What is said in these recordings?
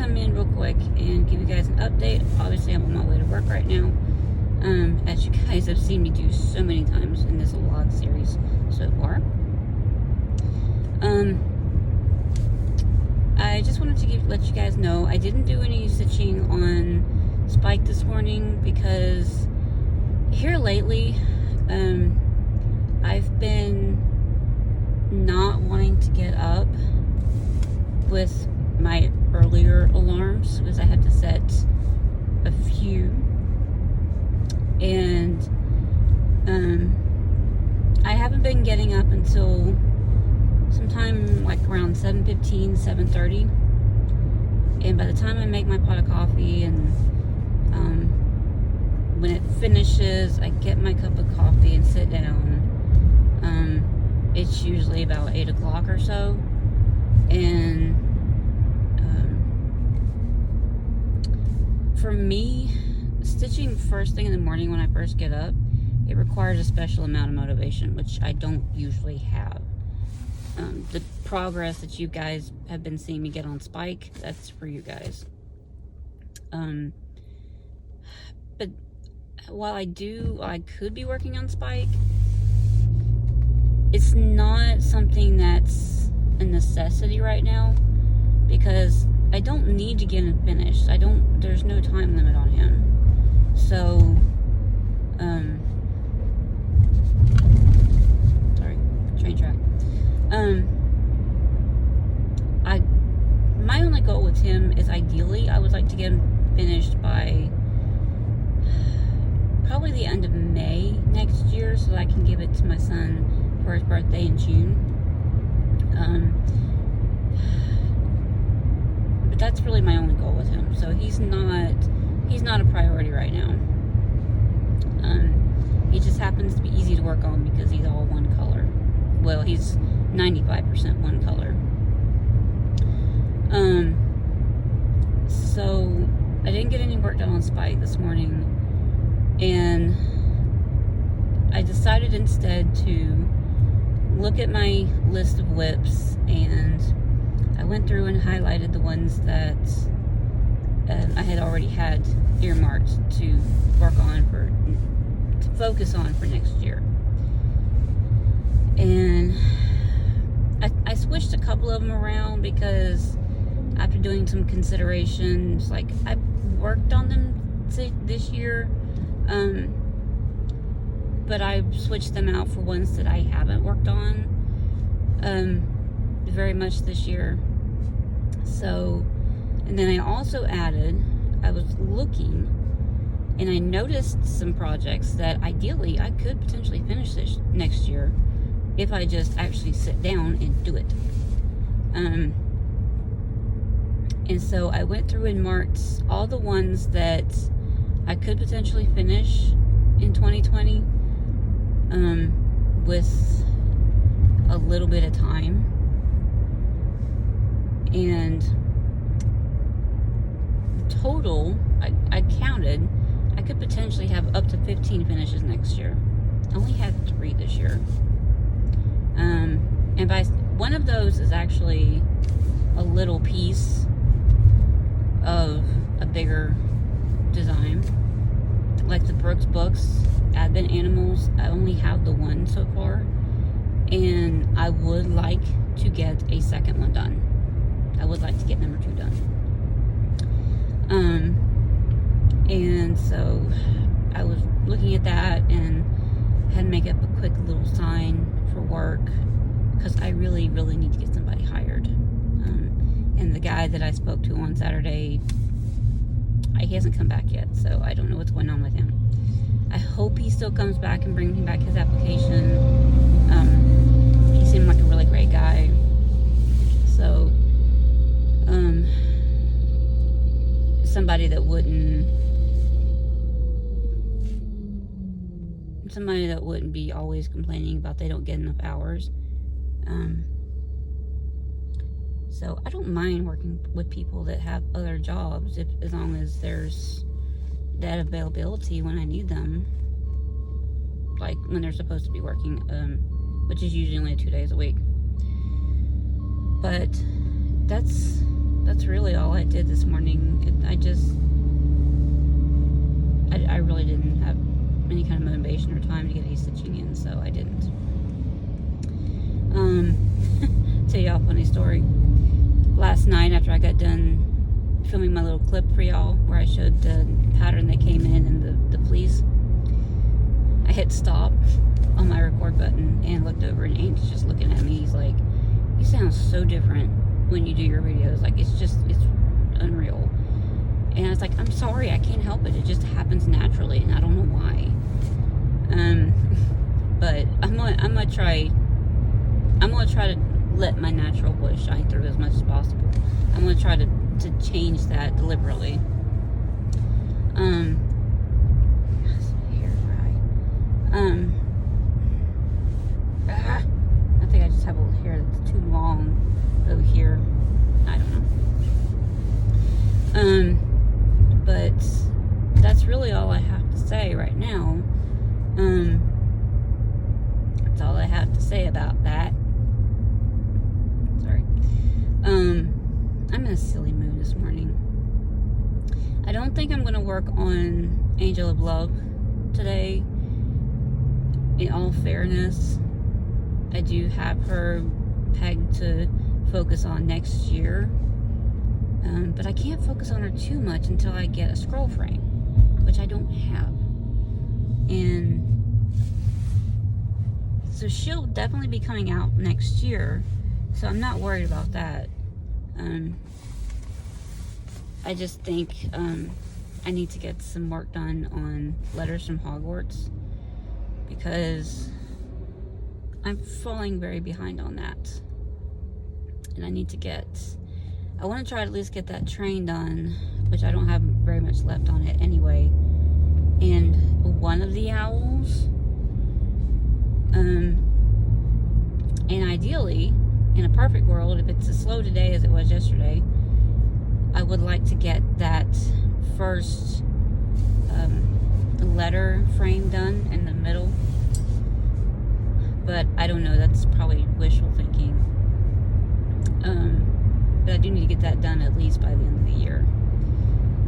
come in real quick and give you guys an update. Obviously, I'm on my way to work right now. As you guys have seen me do so many times in this vlog series so far. I just wanted to let you guys know I didn't do any stitching on Spike this morning because here lately, I've been not wanting to get up with my earlier alarms because I had to set a few, and I haven't been getting up until sometime like around 7:15, 7:30, and by the time I make my pot of coffee and when it finishes, I get my cup of coffee and sit down. It's usually about 8 o'clock or so, and for me, stitching first thing in the morning when I first get up, it requires a special amount of motivation, which I don't usually have. The progress that you guys have been seeing me get on Spike, that's for you guys. But while I could be working on Spike, it's not something that's a necessity right now because I don't need to get him finished. There's no time limit on him. So, sorry, train track. My only goal with him is ideally I would like to get him finished by probably the end of May next year so that I can give it to my son for his birthday in June. But that's really my only goal with him. So he's not a priority right now. He just happens to be easy to work on because he's all one color. Well, he's 95% one color. So I didn't get any work done on Spike this morning, and I decided instead to look at my list of whips, and I went through and highlighted the ones that I had already had earmarked to work on to focus on for next year. And I switched a couple of them around because after doing some considerations, like I worked on them this year, but I switched them out for ones that I haven't worked on very much this year. So, and then I also added, I was looking and I noticed some projects that ideally I could potentially finish this next year if I just actually sit down and do it. And so I went through and marked all the ones that I could potentially finish in 2020 with a little bit of time. And total, I counted, I could potentially have up to 15 finishes next year. I only had 3 this year. And by one of those is actually a little piece of a bigger design, like the Brooks Books Advent Animals. I only have the one so far, and I would like to get a second one done. I would like to get number 2 done. And so I was looking at that and had to make up a quick little sign for work because I really, really need to get somebody hired. And the guy that I spoke to on Saturday, he hasn't come back yet, so I don't know what's going on with him. I hope he still comes back and brings me back his application. He seemed like a really great guy. So, somebody that wouldn't be always complaining about they don't get enough hours. So I don't mind working with people that have other jobs as long as there's that availability when I need them, like when they're supposed to be working, which is usually only 2 days a week. But that's really all I did this morning. I really didn't have any kind of motivation or time to get any stitching in, so I didn't. Tell y'all a funny story. Last night, after I got done filming my little clip for y'all, where I showed the pattern that came in and the fleece, I hit stop on my record button and looked over, and Ames just looking at me. He's like, "You sound so different when you do your videos. Like, it's unreal." And I was like, "I'm sorry, I can't help it. It just happens naturally, and I don't know why." But I'm gonna try to let my natural voice shine through as much as possible. I'm gonna try to change that deliberately. I think I just have a little hair that's too long over here. I don't know. But that's really all I have to say right now. That's all I have to say about that. Sorry. I'm in a silly mood this morning. I don't think I'm gonna work on Angel of Love today. In all fairness, I do have her pegged to focus on next year. But I can't focus on her too much until I get a scroll frame, which I don't have. And so she'll definitely be coming out next year, so I'm not worried about that. I just think I need to get some work done on Letters from Hogwarts, because I'm falling very behind on that. And I want to try to at least get that train done, which I don't have very much left on it anyway. And one of the owls, and ideally, in a perfect world, if it's as slow today as it was yesterday, I would like to get that first letter frame done in the middle. But I don't know, that's probably wishful thinking. But I do need to get that done at least by the end of the year.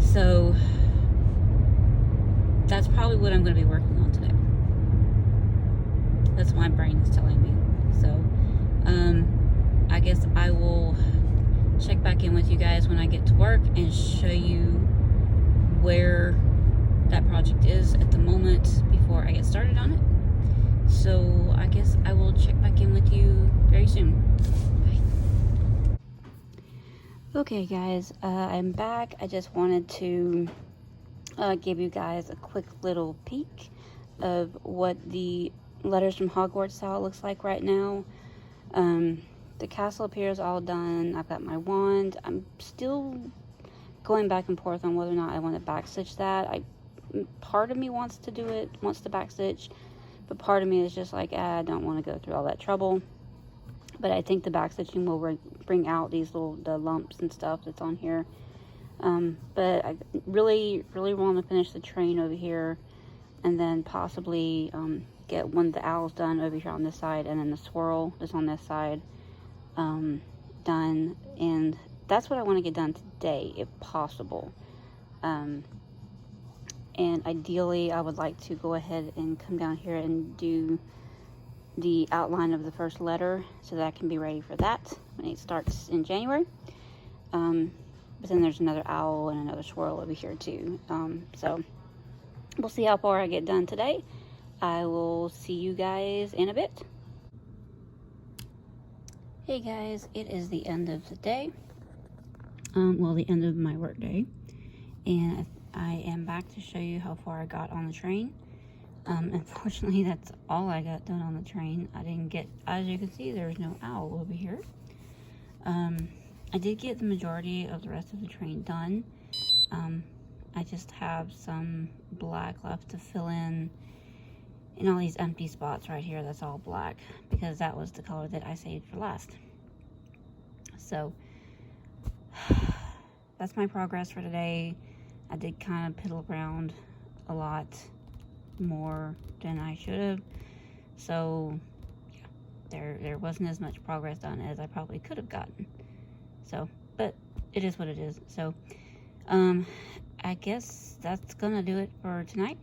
So that's probably what I'm going to be working on today. That's what my brain is telling me. So I guess I will check back in with you guys when I get to work and show you where that project is at the moment before I get started on it. So I guess I will check back in with you very soon. Bye. Okay guys, I'm back. I just wanted to give you guys a quick little peek of what the Letters from Hogwarts style looks like right now. The castle up here is all done. I've got my wand. I'm still going back and forth on whether or not I want to backstitch that. Part of me wants to do it, wants to backstitch, but part of me is just like, I don't want to go through all that trouble. But I think the backstitching will bring out the lumps and stuff that's on here. But I really want to finish the train over here, and then possibly get one of the owls done over here on this side, and then the swirl that's on this side done. And that's what I want to get done today, if possible. And ideally, I would like to go ahead and come down here and do the outline of the first letter, so that I can be ready for that when it starts in January. But then there's another owl and another swirl over here too. So we'll see how far I get done today. I will see you guys in a bit. Hey guys, it is the end of the day. Well, the end of my work day. And I am back to show you how far I got on the train. Unfortunately, that's all I got done on the train. I didn't get, as you can see, there's no owl over here. I did get the majority of the rest of the train done. I just have some black left to fill in all these empty spots right here. That's all black, because that was the color that I saved for last. So that's my progress for today. I did kind of piddle around a lot more than I should have, so yeah, there wasn't as much progress done as I probably could have gotten. So, but it is what it is. So, I guess that's gonna do it for tonight.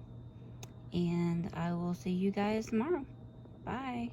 And I will see you guys tomorrow. Bye.